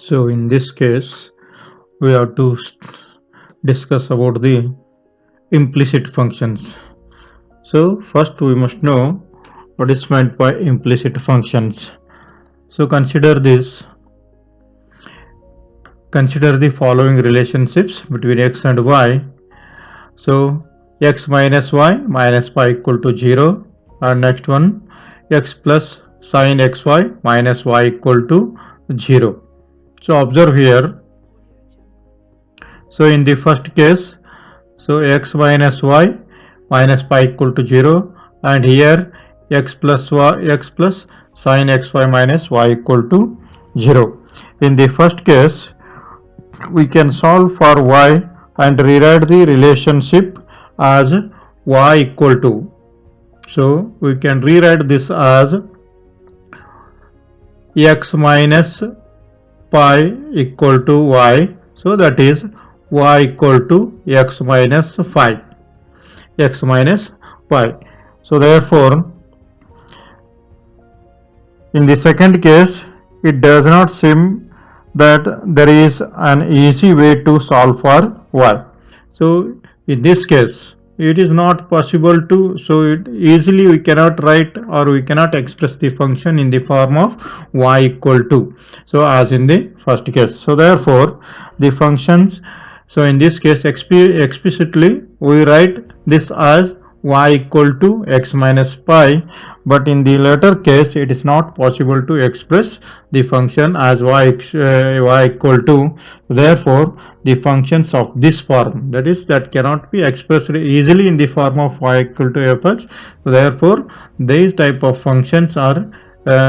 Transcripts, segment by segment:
So in this case, we have to discuss about the implicit functions. So first we must know what is meant by implicit functions. So consider the following relationships between x and y. So x minus y minus pi equal to 0, and next one x plus sine xy minus y equal to 0. So observe here. So in the first case, so x minus y minus pi equal to 0, and here x plus sine xy minus y equal to 0. In the first case, we can solve for y and rewrite the relationship as y equal to. So we can rewrite this as x minus pi equal to y. So that is y equal to x minus 5. X minus pi. So therefore, in the second case, it does not seem that there is an easy way to solve for y. So in this case, it is not possible to, so it easily we cannot write or we cannot express the function in the form of y equal to, so as in the first case. So therefore the functions, so in this case explicitly we write this as y equal to x minus pi, but in the latter case it is not possible to express the function as y equal to. Therefore the functions of this form, that is, that cannot be expressed easily in the form of y equal to fx. Therefore these type of functions are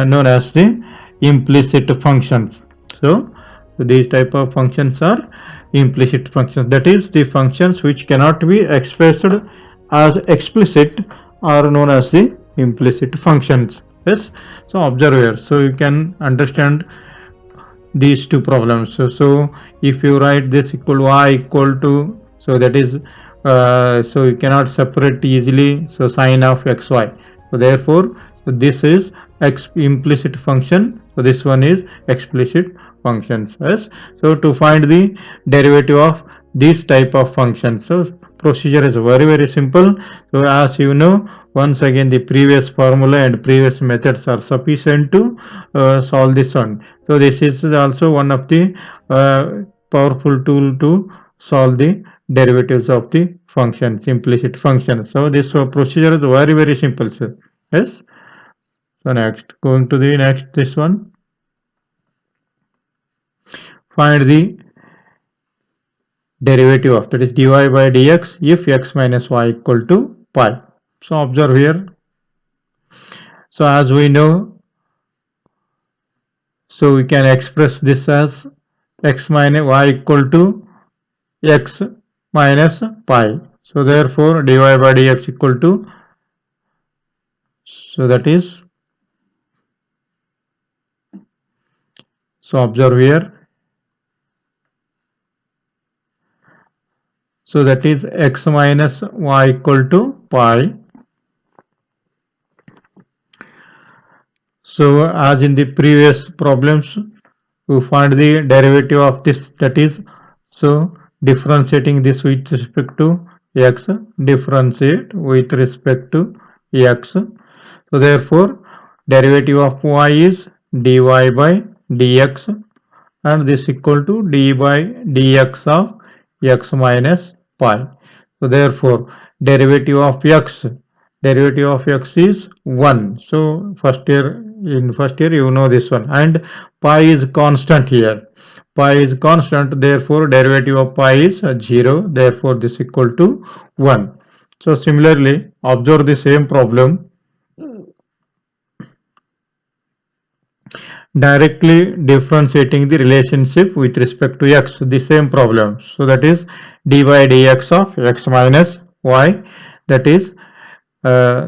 known as the implicit functions. So these type of functions are implicit functions, that is, the functions which cannot be expressed as explicit are known as the implicit functions. Yes, so observe here, so you can understand these two problems. So if you write this equal y equal to, so that is so you cannot separate easily, so sine of xy. So therefore this is implicit function, so this one is explicit functions. Yes, so to find the derivative of this type of functions, so procedure is very simple. So as you know, once again the previous formula and previous methods are sufficient to solve this one. So this is also one of the powerful tool to solve the derivatives of the functions, implicit functions. So this procedure is very simple, sir. Yes. So next, going to the next, this one, find the derivative of, that is, dy by dx if x minus y equal to pi. So observe here. So as we know, so we can express this as x minus y equal to x minus pi. So therefore dy by dx equal to, so that is, so observe here, so that is x minus y equal to pi. So as in the previous problems, we find the derivative of this, that is, so differentiating this with respect to x, differentiate with respect to x. So therefore derivative of y is dy by dx, and this equal to d by dx of x minus pi. So therefore derivative of x is 1. So first year you know this one, and pi is constant here. Pi is constant, therefore derivative of pi is 0, therefore this equal to 1. So similarly observe the same problem, directly differentiating the relationship with respect to x, the same problem. So that is dy dx of x minus y, that is uh,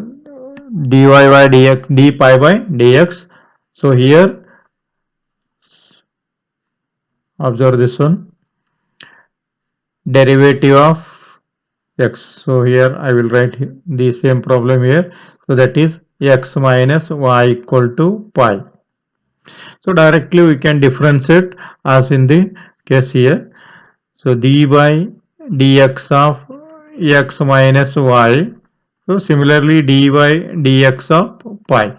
dy by dx, d pi by dx. So here observe this one, derivative of x. So here I will write the same problem here. So that is x minus y equal to pi. So directly we can differentiate as in the case here. So d by dx of x minus y. So similarly dy dx of pi.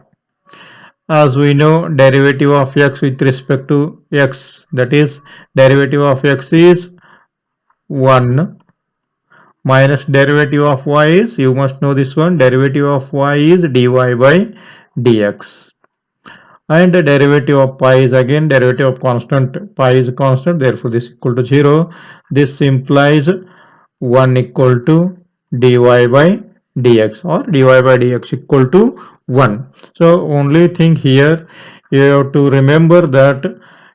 As we know, derivative of x with respect to x, that is derivative of x is 1 minus derivative of y is, you must know this one, derivative of y is dy by dx. And the derivative of pi is again derivative of constant, pi is constant, therefore this equal to 0. This implies 1 equal to dy by dx, or dy by dx equal to 1. So only thing here, you have to remember that,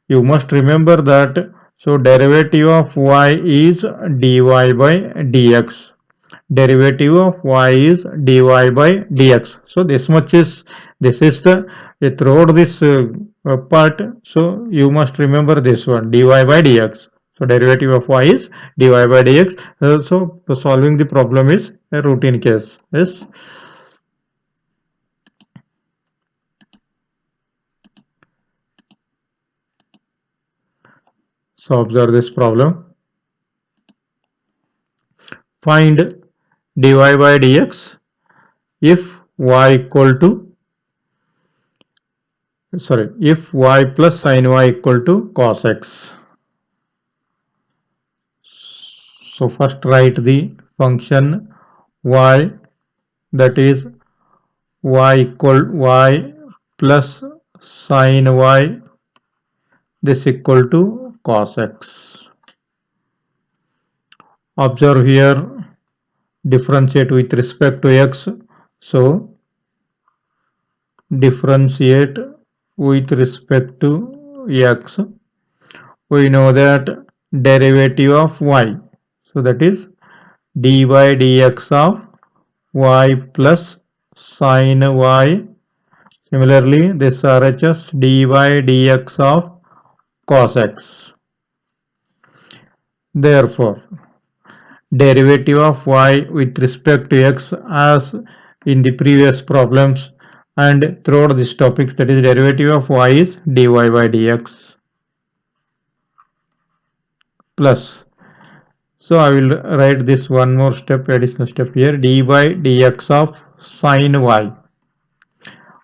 you must remember that, so derivative of y is dy by dx, derivative of y is dy by dx. So this much is, this is the throughout this part, so you must remember this one, dy by dx. So derivative of y is dy by dx. So solving the problem is a routine case. Yes. So observe this problem. Find dy by dx if y equal to, sorry, if y plus sin y equal to cos x. So first write the function y, that is y equal y plus sin y, this equal to cos x. Observe here, differentiate with respect to x. So differentiate with respect to x. We know that derivative of y. So that is dy by dx of y plus sin y. Similarly, this RHS dy by dx of cos x. Therefore, derivative of y with respect to x as in the previous problems and throughout this topics, that is derivative of y is dy by dx plus. So I will write this one more step, additional step here, dy by dx of sin y,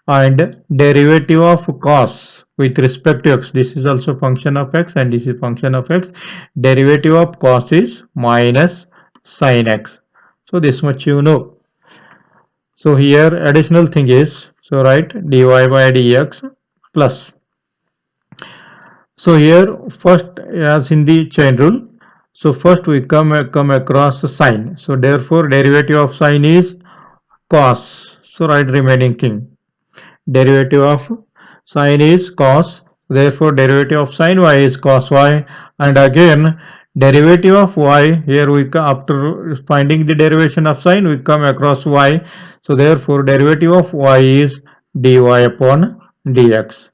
and derivative of cos with respect to x, this is also function of x and this is function of x, derivative of cos is minus sin x. So this much you know. So here additional thing is, so write dy by dx plus. So here first, as in the chain rule, so first we come across sine. So therefore derivative of sine is cos. So write remaining thing. Derivative of sine is cos. Therefore derivative of sine y is cos y. And again derivative of y, here we come, after finding the derivation of sine, we come across y. So therefore derivative of y is dy upon dx.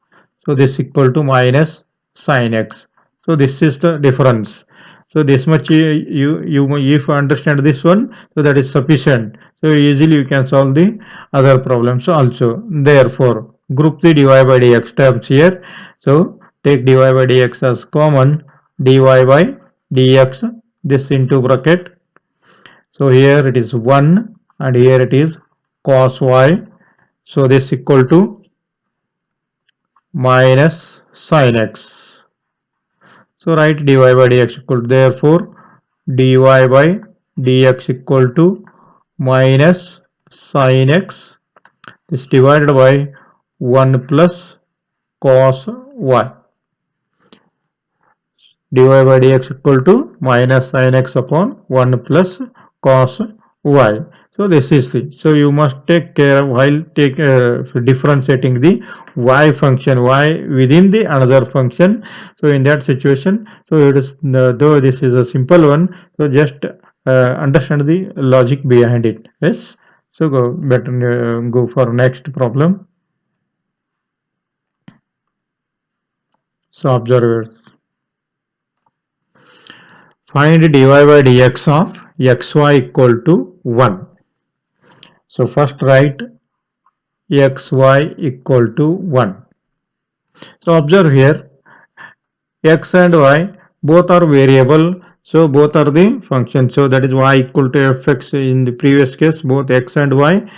So this equal to minus sin x. So this is the difference. So this much you if you understand this one, so that is sufficient. So easily you can solve the other problems also. Therefore, group the dy by dx terms here. So take dy by dx as common, dy by dx, this into bracket. So here it is 1 and here it is cos y. So this equal to minus sin x. So write dy by dx equal to, therefore dy by dx equal to minus sin x is divided by 1 plus cos y. Dy by dx equal to minus sin x upon 1 plus cos y. So this is the, so you must take care while differentiating the y function, y within the another function. So in that situation, so it is, though this is a simple one, so just understand the logic behind it. Yes. So go for next problem. So observe it. Find dy by dx of xy equal to 1. So first write xy equal to 1. So observe here, x and y both are variable, so both are the functions. So that is y equal to fx. In the previous case, both x and y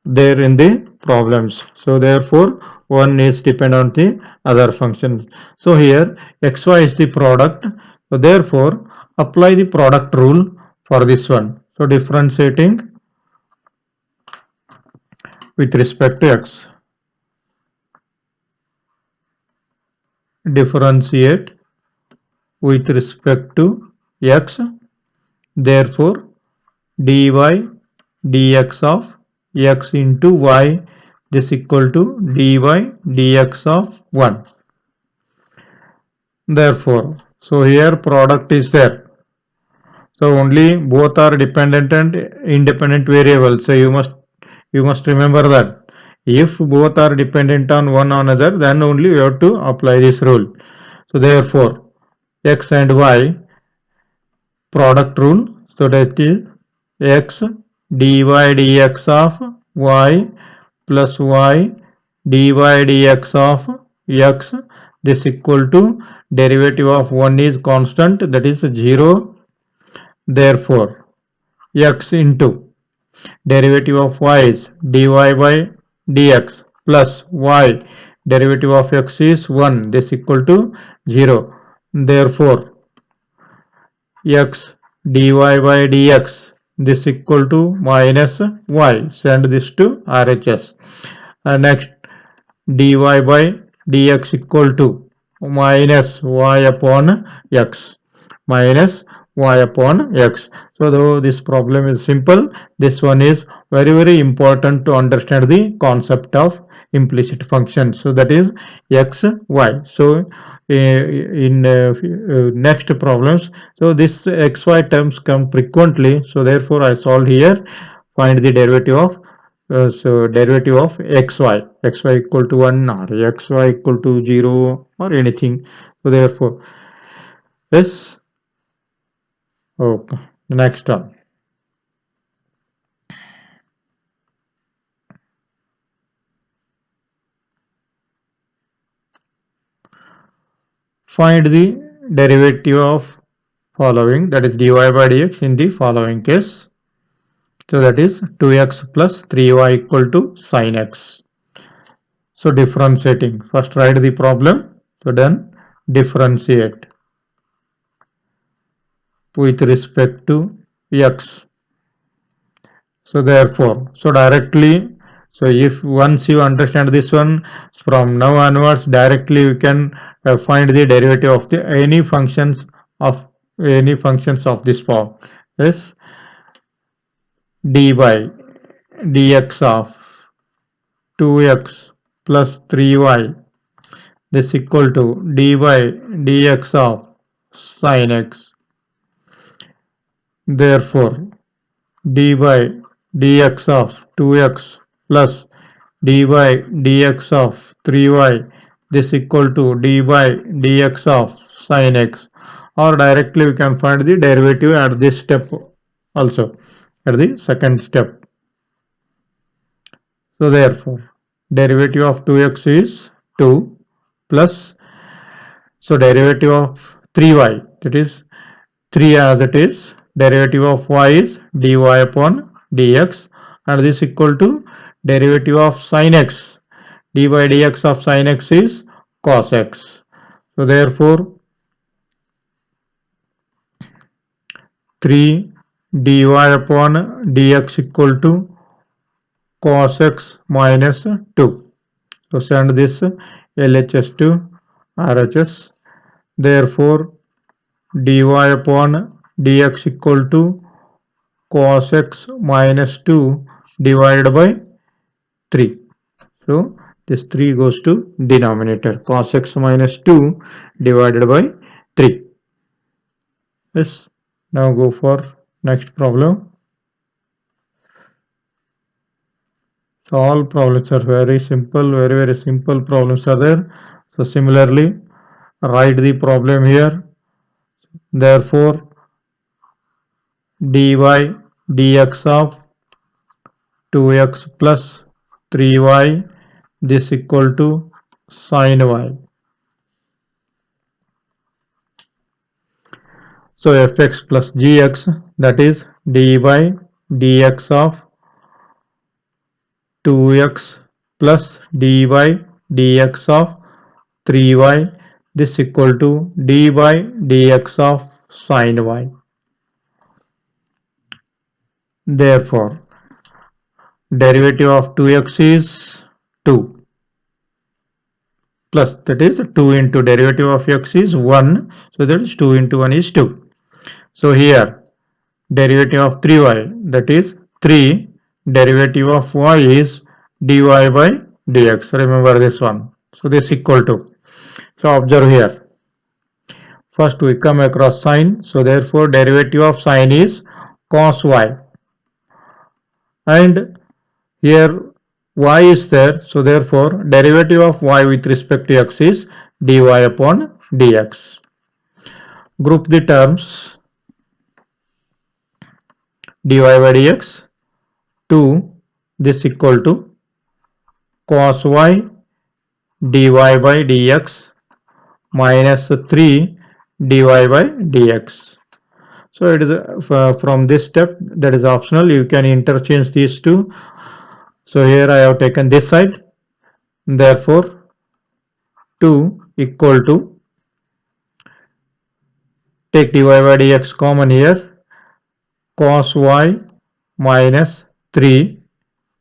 there in the problems. So therefore one is dependent on the other function. So here xy is the product. So therefore apply the product rule for this one. So differentiating with respect to x. Differentiate with respect to x. Therefore dy dx of x into y, this equal to dy dx of 1. Therefore, so here product is there. So only both are dependent and independent variables. So you must remember that if both are dependent on one another, then only you have to apply this rule. So therefore x and y product rule. So that is x dy dx of y plus y dy dx of x, this equal to derivative of 1 is constant, that is 0. Therefore x into derivative of y is dy by dx plus y derivative of x is 1, this equal to 0. Therefore x dy by dx, this equal to minus y, send this to RHS. And next dy by dx equal to minus y upon x, minus y upon x. So though this problem is simple, this one is very important to understand the concept of implicit function. So that is x, y. So in next problems, so this xy terms come frequently. So therefore I solved here. Find the derivative of so derivative of xy equal to 1 or xy equal to 0 or anything. So therefore this, okay, next one. Find the derivative of following, that is dy by dx in the following case. So that is 2x plus 3y equal to sin x. So differentiating, first write the problem, so then differentiate with respect to x. So therefore, so directly, so if once you understand this one, from now onwards directly you can find the derivative of the any functions of this form. Yes, dy dx of 2x plus 3y, this equal to dy dx of sin x. Therefore dy dx of 2x plus dy dx of 3y, this equal to dy dx of sin x, or directly we can find the derivative at this step also, at the second step. So therefore derivative of 2x is 2 plus, so derivative of 3y, that is 3 as it is, derivative of y is dy upon dx, and this equal to derivative of sin x, dy dx of sin x is cos x. So therefore 3 dy upon dx equal to cos x minus 2. So send this LHS to RHS. Therefore dy upon dx equal to cos x minus 2 divided by 3. So this 3 goes to denominator, cos x minus 2 divided by 3. Yes. Now go for next problem. So all problems are very simple, very simple problems are there. So similarly, write the problem here. Therefore dy dx of 2x plus 3y, this equal to sin y. So fx plus gx, that is dy dx of 2x plus dy dx of 3y, this equal to dy dx of sin y. Therefore, derivative of 2x is 2 plus, that is 2 into derivative of x is 1. So that is 2 into 1 is 2. So here derivative of 3y, that is 3, derivative of y is dy by dx. Remember this one. So this equal to. So observe here. First we come across sine. So therefore derivative of sine is cos y. And here y is there. So therefore derivative of y with respect to x is dy upon dx. Group the terms dy by dx. 2, this equal to cos y dy by dx minus 3 dy by dx. So it is from this step, that is optional. You can interchange these two. So here I have taken this side. Therefore 2 equal to, take dy by dx common here, cos y minus 3,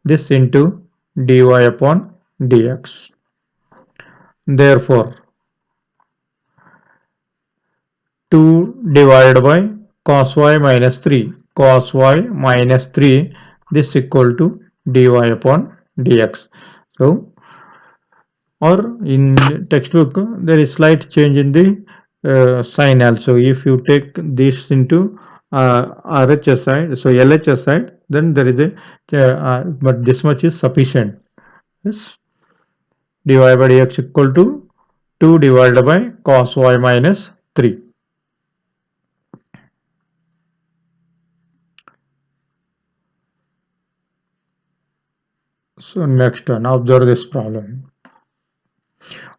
this into dy upon dx. Therefore 2 divided by cos y minus 3, cos y minus 3, this equal to dy upon dx. So, or in textbook there is slight change in the sign also. If you take this into RHS side, so LHS side, then there is a but this much is sufficient. Yes, dy by dx equal to 2 divided by cos y minus 3. So next one, observe this problem.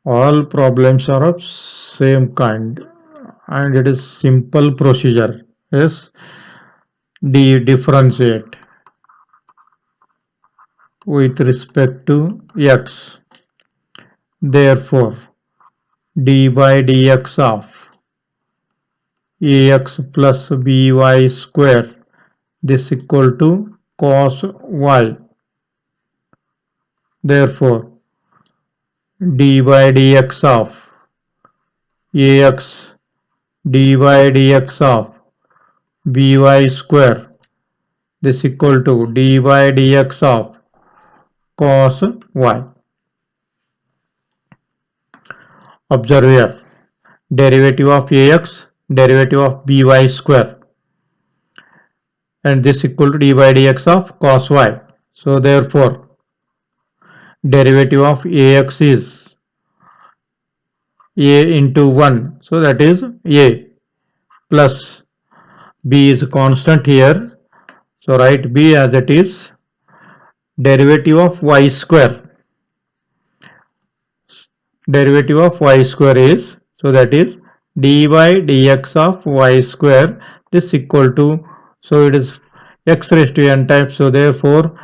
All problems are of same kind and it is simple procedure. Yes, differentiate with respect to x. Therefore, d by dx of ax plus by square, this equal to cos y. Therefore, d by dx of ax dy dx of by square, this equal to dy dx of cos y. Observe here, derivative of ax, derivative of by square, and this equal to dy dx of cos y. So therefore derivative of ax is a into 1, so that is a, plus b is constant here, so write b as it is, derivative of y square, derivative of y square is, so that is dy dx of y square, this equal to, so it is x raised to n times, so therefore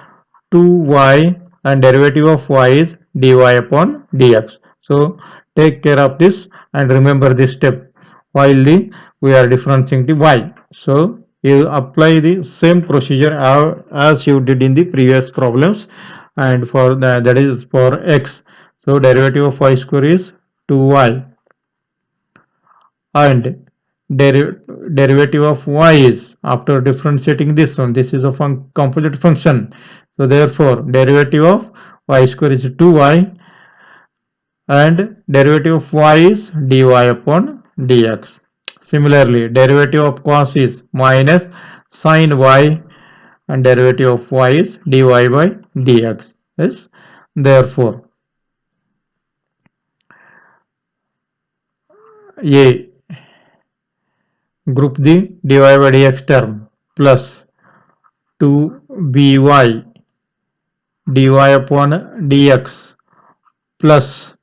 2y and derivative of y is dy upon dx. So take care of this and remember this step while we are differentiating the y. So you apply the same procedure as you did in the previous problems, and for that is for x. So derivative of y square is 2y and derivative of y is, after differentiating this one, this is a composite function. So therefore derivative of y square is 2y and derivative of y is dy upon dx. Similarly, derivative of cos is minus sin y and derivative of y is dy by dx. Yes. Therefore, a, group the dy by dx term, plus 2by dy upon dx plus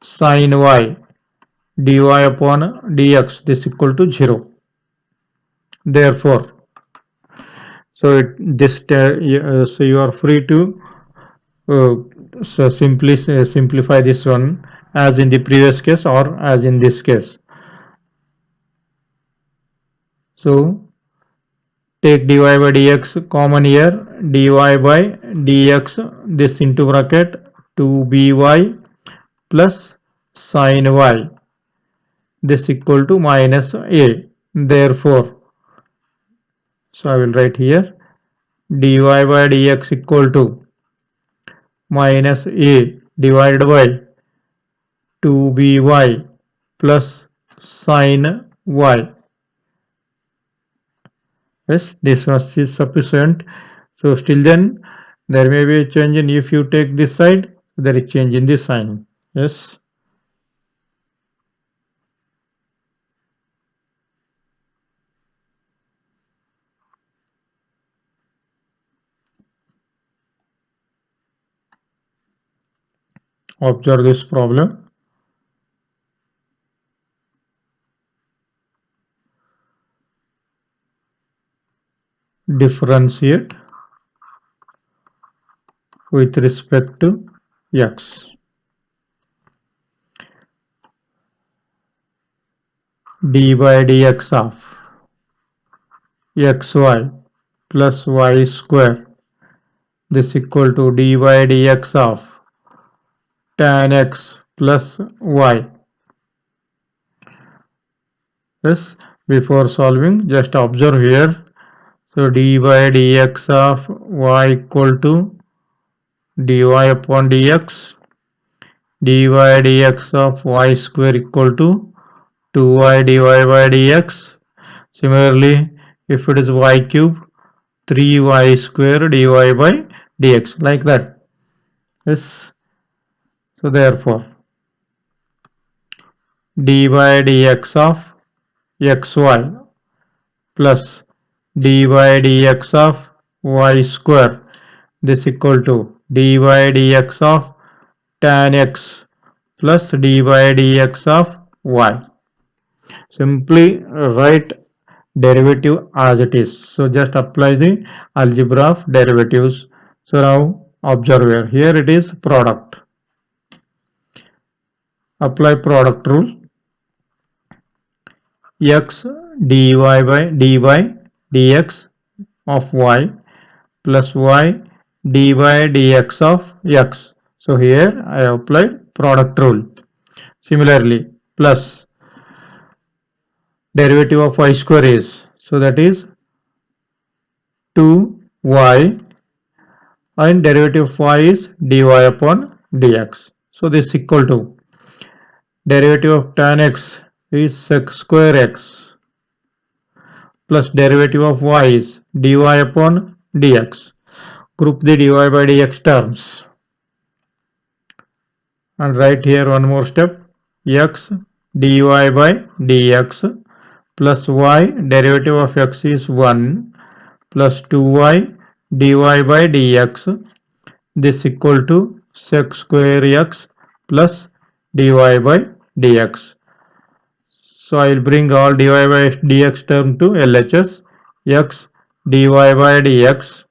sin y dy upon dx, this equal to 0. Therefore, so you are free to uh, simplify this one as in the previous case or as in this case. So take dy by dx common here, dy by dx, this into bracket 2by plus sin y, this equal to minus a. Therefore, so I will write here dy by dx equal to minus a divided by 2by plus sin y. Yes, this was is sufficient. So still then there may be a change in, if you take this side, there is change in the sign. Yes. Observe this problem. Differentiate with respect to x. D by dx of xy plus y square, this equal to d by dx of tan x plus y. Yes, before solving, just observe here. So d by dx of y equal to dy upon dx, dy dx of y square equal to 2y dy by dx. Similarly, if it is y cube, 3y square dy by dx, like that. Yes. So therefore, dy by dx of xy plus dy dx of y square, this equal to dy dx of tan x plus dy dx of y. Simply write derivative as it is. So just apply the algebra of derivatives. So now observe here it is product. Apply product rule. X dy by dx of y plus y dy dx of x. So here I applied product rule. Similarly, plus derivative of y square is, so that is 2y, and derivative of y is dy upon dx. So this is equal to derivative of tan x is sec square x plus derivative of y is dy upon dx. Group the dy by dx terms and write here one more step, x dy by dx plus y derivative of x is 1 plus 2y dy by dx, this equal to sec square x plus dy by dx. So I will bring all dy by dx term to LHS. X dy by dx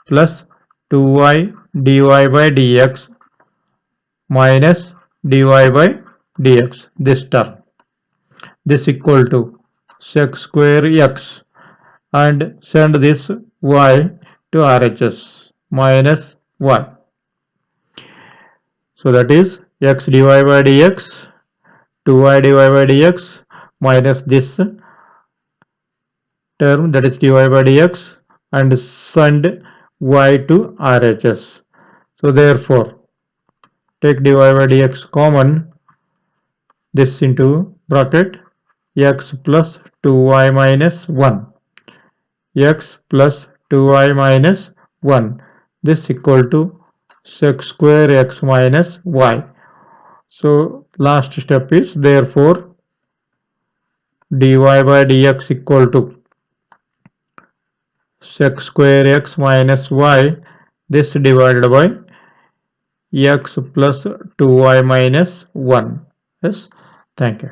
plus 2y dy by dx minus dy by dx, this term, this equal to sec square x, and send this y to RHS minus y. So that is x dy by dx, 2y dy by dx minus this term, that is dy by dx, and send y to RHS. So therefore, take dy by dx common, this into bracket x plus 2y minus 1, x plus 2y minus 1, this equal to sec square x minus y. So last step is, therefore dy by dx equal to sec square x minus y, this divided by x plus 2y minus 1. Yes, thank you.